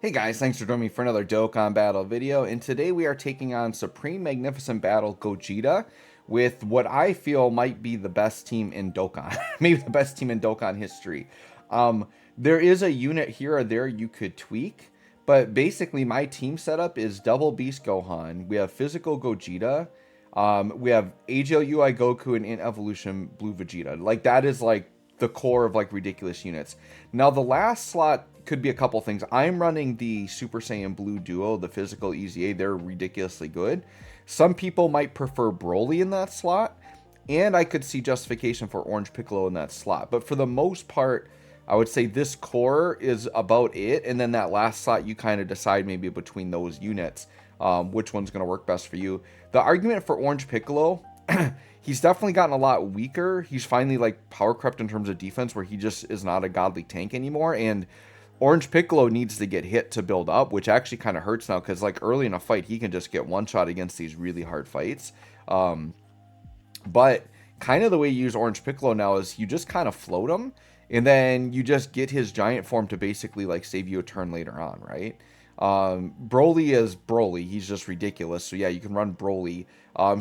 Hey guys, thanks for joining me for another Dokkan Battle video, and today we are taking on Supreme Magnificent Battle Gogeta with what I feel might be the best team in Dokkan. Maybe the best team in Dokkan history. There is a unit here or there you could tweak, but basically my team setup is Double Beast Gohan, we have Physical Gogeta, we have AGL Goku, and in Evolution Blue Vegeta. Like, that is like the core of like ridiculous units. Now the last slot could be a couple things. I'm running the Super Saiyan Blue Duo, the physical EZA. They're ridiculously good. Some people might prefer Broly in that slot, and I could see justification for Orange Piccolo in that slot. But for the most part, I would say this core is about it, and then that last slot you kind of decide maybe between those units, which one's going to work best for you. The argument for Orange Piccolo, he's definitely gotten a lot weaker. He's finally like power crept in terms of defense, where he just is not a godly tank anymore, and Orange Piccolo needs to get hit to build up, which actually kind of hurts now because like early in a fight he can just get one shot against these really hard fights. But kind of the way you use Orange Piccolo now is you just kind of float him, and then you just get his giant form to basically like save you a turn later on, right? Broly is Broly. He's just ridiculous. So yeah, you can run Broly.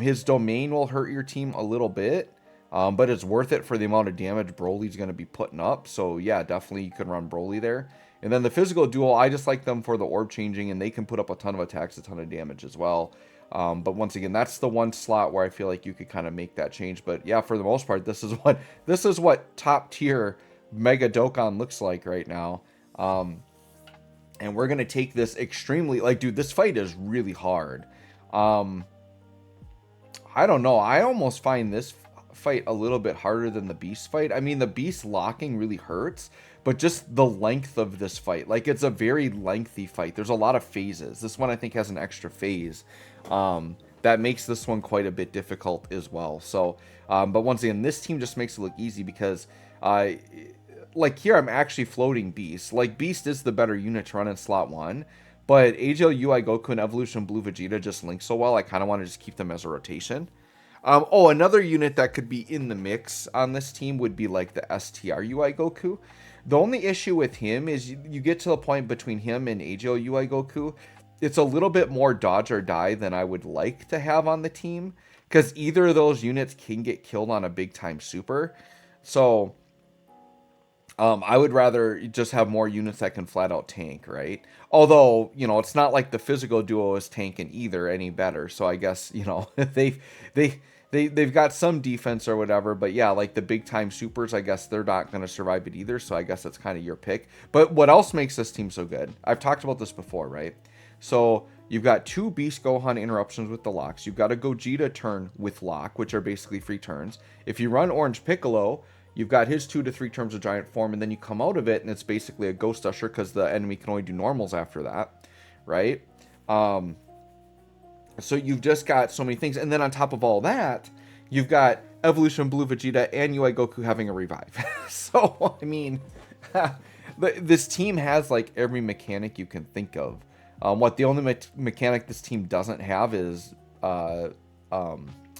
His domain will hurt your team a little bit, but it's worth it for the amount of damage Broly's going to be putting up. So yeah, definitely you can run Broly there. And then the physical duel, I just like them for the orb changing, and they can put up a ton of attacks, a ton of damage as well. But once again, that's the one slot where I feel like you could kind of make that change. But yeah, for the most part, this is what top tier Mega Dokkan looks like right now. And we're gonna take this extremely, like, dude, this fight is really hard. I don't know. I almost find this fight a little bit harder than the Beast fight. I mean, the Beast locking really hurts, but just the length of this fight, like, it's a very lengthy fight. There's a lot of phases. This one I think has an extra phase that makes this one quite a bit difficult as well. So but once again, this team just makes it look easy because like here I'm actually floating Beast. Like, Beast is the better unit to run in slot 1, but AGL Goku and Evolution Blue Vegeta just link so well, I kind of want to just keep them as a rotation. Oh, another unit that could be in the mix on this team would be like the STR Goku. The only issue with him is you get to the point between him and AGL Goku, it's a little bit more dodge or die than I would like to have on the team, because either of those units can get killed on a big time super. So I would rather just have more units that can flat out tank, right? Although, you know, it's not like the physical duo is tanking either any better. So I guess, you know, they've got some defense or whatever. But yeah, like the big time supers, I guess they're not going to survive it either. So I guess that's kind of your pick. But what else makes this team so good? I've talked about this before, right? So you've got two Beast Gohan interruptions with the locks. You've got a Gogeta turn with lock, which are basically free turns. If you run Orange Piccolo, you've got his 2 to 3 turns of giant form, and then you come out of it, and it's basically a Ghost Usher because the enemy can only do normals after that, right? So you've just got so many things, and then on top of all that, you've got Evolution Blue Vegeta and UI Goku having a revive. So, I mean, this team has like every mechanic you can think of. What the only mechanic this team doesn't have is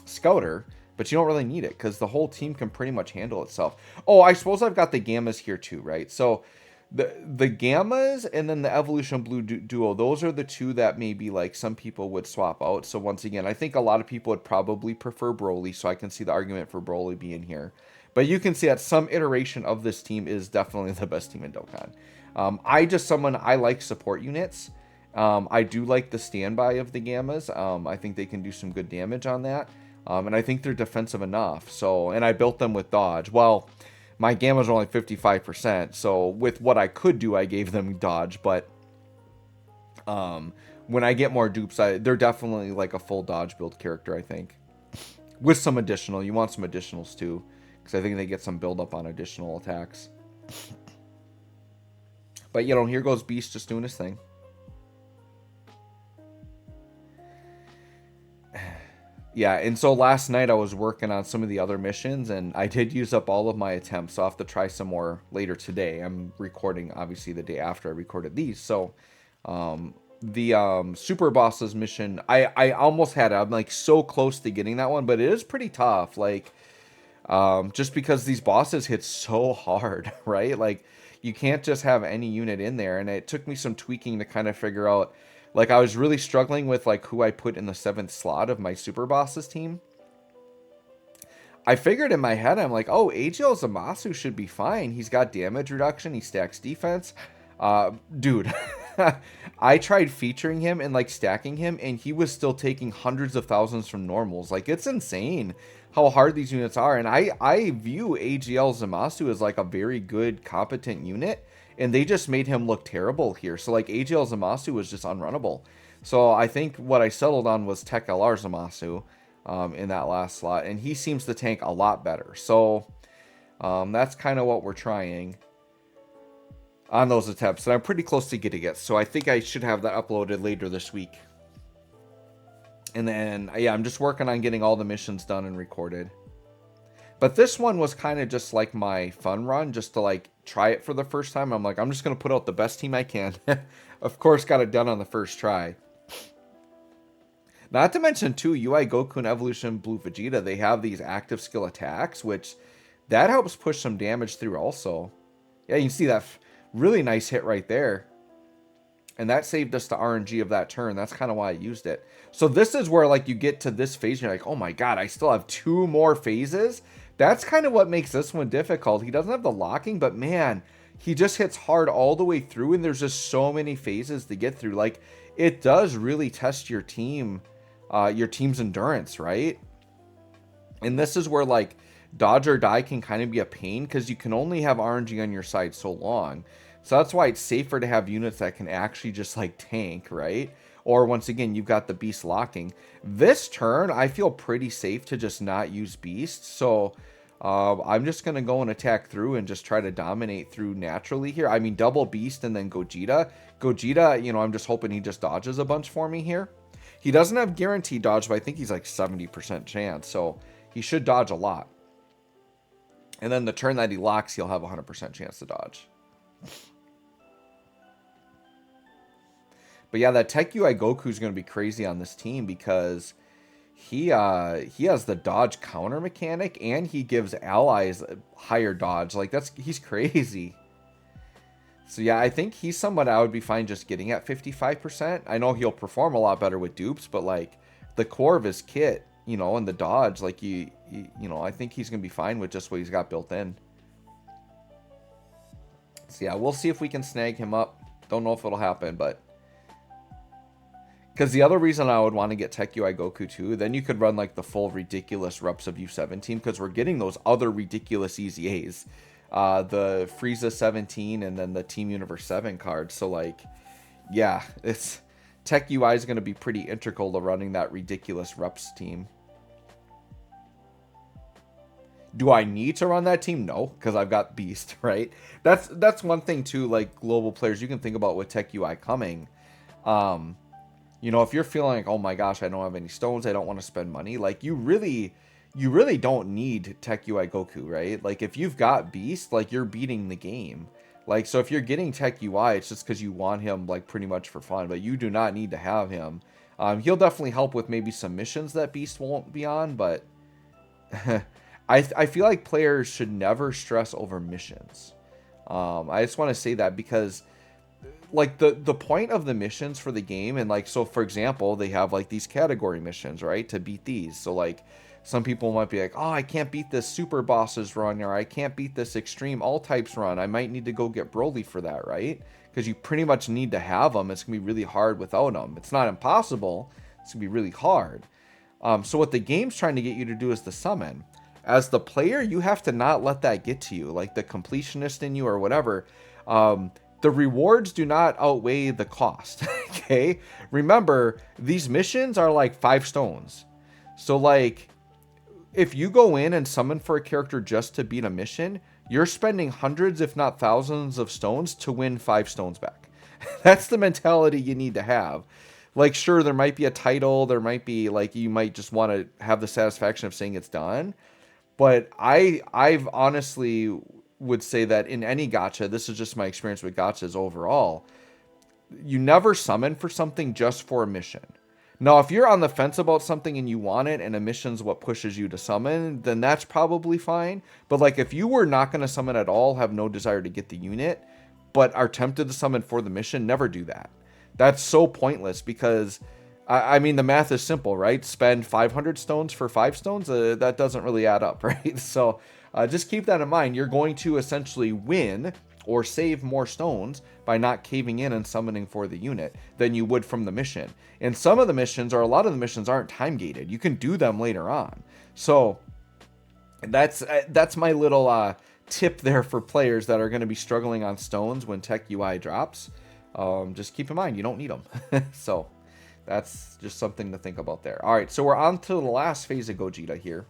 Scouter, but you don't really need it because the whole team can pretty much handle itself. Oh, I suppose I've got the Gammas here too, right? So the Gammas and then the Evolution Blue Duo, those are the two that maybe like some people would swap out. So once again, I think a lot of people would probably prefer Broly, so I can see the argument for Broly being here. But you can see that some iteration of this team is definitely the best team in Dokkan. I like support units. I do like the standby of the Gammas. I think they can do some good damage on that. And I think they're defensive enough. So, and I built them with dodge. Well, my Gammas are only 55%. So with what I could do, I gave them dodge. But when I get more dupes, they're definitely like a full dodge build character, I think. With some additional. You want some additionals too, because I think they get some build up on additional attacks. But, you know, here goes Beast just doing his thing. Yeah, and so last night I was working on some of the other missions, and I did use up all of my attempts, so I'll have to try some more later today. I'm recording, obviously, the day after I recorded these, so the Super Bosses mission, I almost had it. I'm, like, so close to getting that one, but it is pretty tough, like, just because these bosses hit so hard, right? Like, You can't just have any unit in there. And it took me some tweaking to kind of figure out, like, I was really struggling with, like, who I put in the 7th slot of my Super Bosses team. I figured in my head, I'm like, oh, AGL Zamasu should be fine. He's got damage reduction. He stacks defense. Dude, I tried featuring him and, like, stacking him, and he was still taking hundreds of thousands from normals. Like, it's insane how hard these units are. And I view AGL Zamasu as, like, a very good, competent unit, and they just made him look terrible here. So, like, AGL Zamasu was just unrunnable. So I think what I settled on was Tech LR Zamasu. In that last slot, and he seems to tank a lot better. So that's kind of what we're trying on those attempts, and I'm pretty close to getting it. So I think I should have that uploaded later this week. And then, yeah, I'm just working on getting all the missions done and recorded. But this one was kind of just like my fun run, just to like try it for the first time. I'm like, I'm just going to put out the best team I can. Of course, got it done on the first try. Not to mention, too, UI Goku and Evolution Blue Vegeta, they have these active skill attacks, which that helps push some damage through also. Yeah, you can see that really nice hit right there. And that saved us the RNG of that turn. That's kind of why I used it. So this is where, like, you get to this phase, and you're like, oh my god, I still have 2 more phases? That's kind of what makes this one difficult. He doesn't have the locking, but man, he just hits hard all the way through, and there's just so many phases to get through. Like, it does really test your team. Your team's endurance, right? And this is where, like, dodge or die can kind of be a pain, because you can only have RNG on your side so long. So that's why it's safer to have units that can actually just, like, tank, right? Or once again, you've got the beast locking. This turn, I feel pretty safe to just not use beast. So I'm just going to go and attack through and just try to dominate through naturally here. I mean, double beast and then Gogeta. Gogeta, you know, I'm just hoping he just dodges a bunch for me here. He doesn't have guaranteed dodge, but I think he's like 70% chance, so he should dodge a lot. And then the turn that he locks, he'll have 100% chance to dodge. But yeah, that Tech UI Goku is going to be crazy on this team, because he has the dodge counter mechanic, and he gives allies higher dodge. Like, he's crazy. So yeah, I think he's someone I would be fine just getting at 55%. I know he'll perform a lot better with dupes, but like the core of his kit, you know, and the dodge, like you know, I think he's going to be fine with just what he's got built in. So yeah, we'll see if we can snag him up. Don't know if it'll happen, but because the other reason I would want to get Tech UI Goku too, then you could run like the full ridiculous reps of U17, because we're getting those other ridiculous EZAs. The Frieza 17 and then the Team Universe 7 cards. So like, yeah, it's Tech UI is going to be pretty integral to running that ridiculous reps team. Do I need to run that team? No, because I've got Beast, right? That's one thing too, like global players, you can think about with Tech UI coming. You know, if you're feeling like, oh my gosh, I don't have any stones, I don't want to spend money, like you really don't need Tech UI Goku, right? Like, if you've got Beast, like, you're beating the game. Like, so if you're getting Tech UI, it's just because you want him, like, pretty much for fun. But you do not need to have him. He'll definitely help with maybe some missions that Beast won't be on, but I feel like players should never stress over missions. I just want to say that, because like the point of the missions for the game, and like, so for example, they have like these category missions, right, to beat these. So like, some people might be like, oh, I can't beat this super bosses run, or I can't beat this extreme all types run, I might need to go get Broly for that, right? Because you pretty much need to have them. It's gonna be really hard without them. It's not impossible, it's gonna be really hard. So what the game's trying to get you to do is the summon. As the player, you have to not let that get to you, like the completionist in you or whatever. The rewards do not outweigh the cost. Okay, remember, these missions are like 5 stones. So like, if you go in and summon for a character just to beat a mission, you're spending hundreds, if not thousands, of stones to win 5 stones back. That's the mentality you need to have. Like, sure, there might be a title, there might be, like, you might just want to have the satisfaction of saying it's done. But I've honestly would say that in any gacha, this is just my experience with gachas overall, you never summon for something just for a mission. Now, if you're on the fence about something and you want it and a mission's what pushes you to summon, then that's probably fine. But like if you were not going to summon at all, have no desire to get the unit, but are tempted to summon for the mission, never do that. That's so pointless because, I mean, the math is simple, right? Spend 500 stones for 5 stones. That doesn't really add up, right? So just keep that in mind. You're going to essentially win or save more stones by not caving in and summoning for the unit than you would from the mission. And some of the missions, or a lot of the missions, aren't time gated. You can do them later on. So that's my little tip there for players that are going to be struggling on stones when Tech UI drops. Just keep in mind, you don't need them. So that's just something to think about there. All right, so we're on to the last phase of Gogeta here.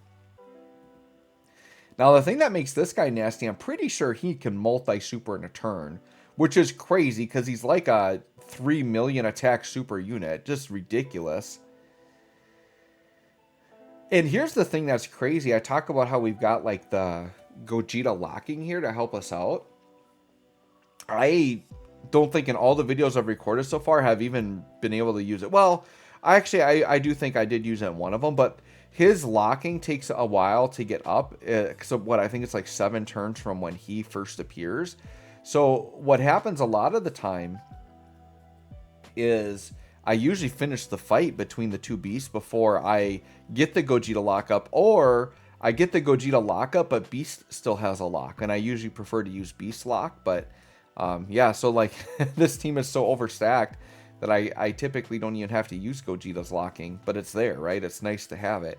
Now, the thing that makes this guy nasty, I'm pretty sure he can multi-super in a turn, which is crazy because he's like a 3 million attack super unit. Just ridiculous. And here's the thing that's crazy. I talk about how we've got like the Gogeta locking here to help us out. I don't think in all the videos I've recorded so far have even been able to use it. Well, I do think I did use it in one of them, but his locking takes a while to get up. So what I think it's like 7 turns from when he first appears. So what happens a lot of the time is I usually finish the fight between the two beasts before I get the Gogeta lockup, or I get the Gogeta lockup, but Beast still has a lock, and I usually prefer to use Beast lock. But yeah, so like this team is so overstacked that I typically don't even have to use Gogeta's locking, but it's there, right? It's nice to have it.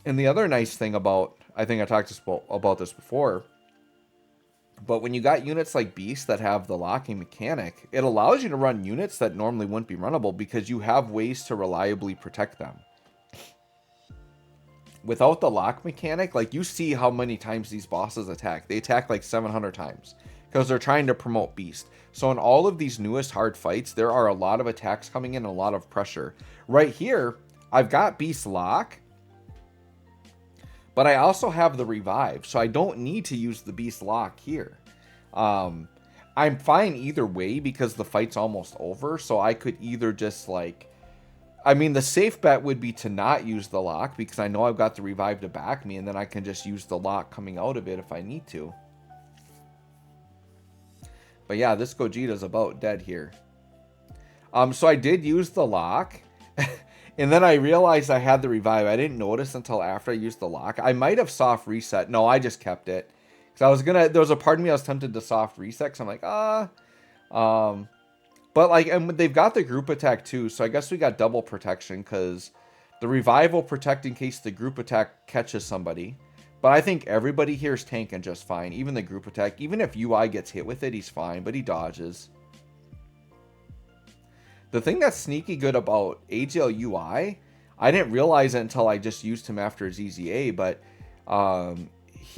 And the other nice thing about, I think I talked about this before, but when you got units like Beast that have the locking mechanic, it allows you to run units that normally wouldn't be runnable because you have ways to reliably protect them. Without the lock mechanic, like you see how many times these bosses attack. They attack like 700 times because they're trying to promote Beast. So in all of these newest hard fights, there are a lot of attacks coming in and a lot of pressure. Right here, I've got Beast lock, but I also have the revive, so I don't need to use the Beast lock here. I'm fine either way because the fight's almost over, so I could either just like... I mean, the safe bet would be to not use the lock because I know I've got the revive to back me, and then I can just use the lock coming out of it if I need to. But yeah, this Gogeta's about dead here. So I did use the lock. And then I realized I had the revive. I didn't notice until after I used the lock. I might have soft reset. No, I just kept it. Because I was gonna, there was a part of me I was tempted to soft reset. Because I'm like, but like, and they've got the group attack too. So I guess we got double protection. Because the revive will protect in case the group attack catches somebody. But I think everybody here is tanking just fine. Even the group attack. Even if UI gets hit with it, he's fine. But he dodges. The thing that's sneaky good about AGL UI, I didn't realize it until I just used him after his EZA, but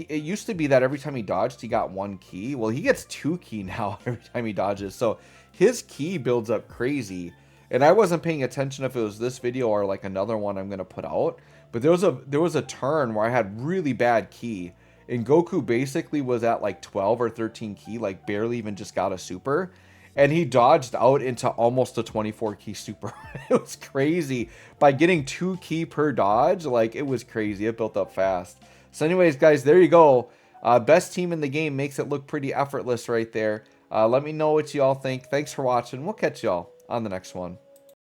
it used to be that every time he dodged, he got 1 key. Well, he gets 2 key now every time he dodges, so his key builds up crazy. And I wasn't paying attention if it was this video or like another one I'm going to put out, but there was a turn where I had really bad key, and Goku basically was at like 12 or 13 key, like barely even just got a super. And he dodged out into almost a 24 key super. It was crazy. By getting 2 key per dodge, like it was crazy. It built up fast. So anyways, guys, there you go. Best team in the game makes it look pretty effortless right there. Let me know what you all think. Thanks for watching. We'll catch y'all on the next one.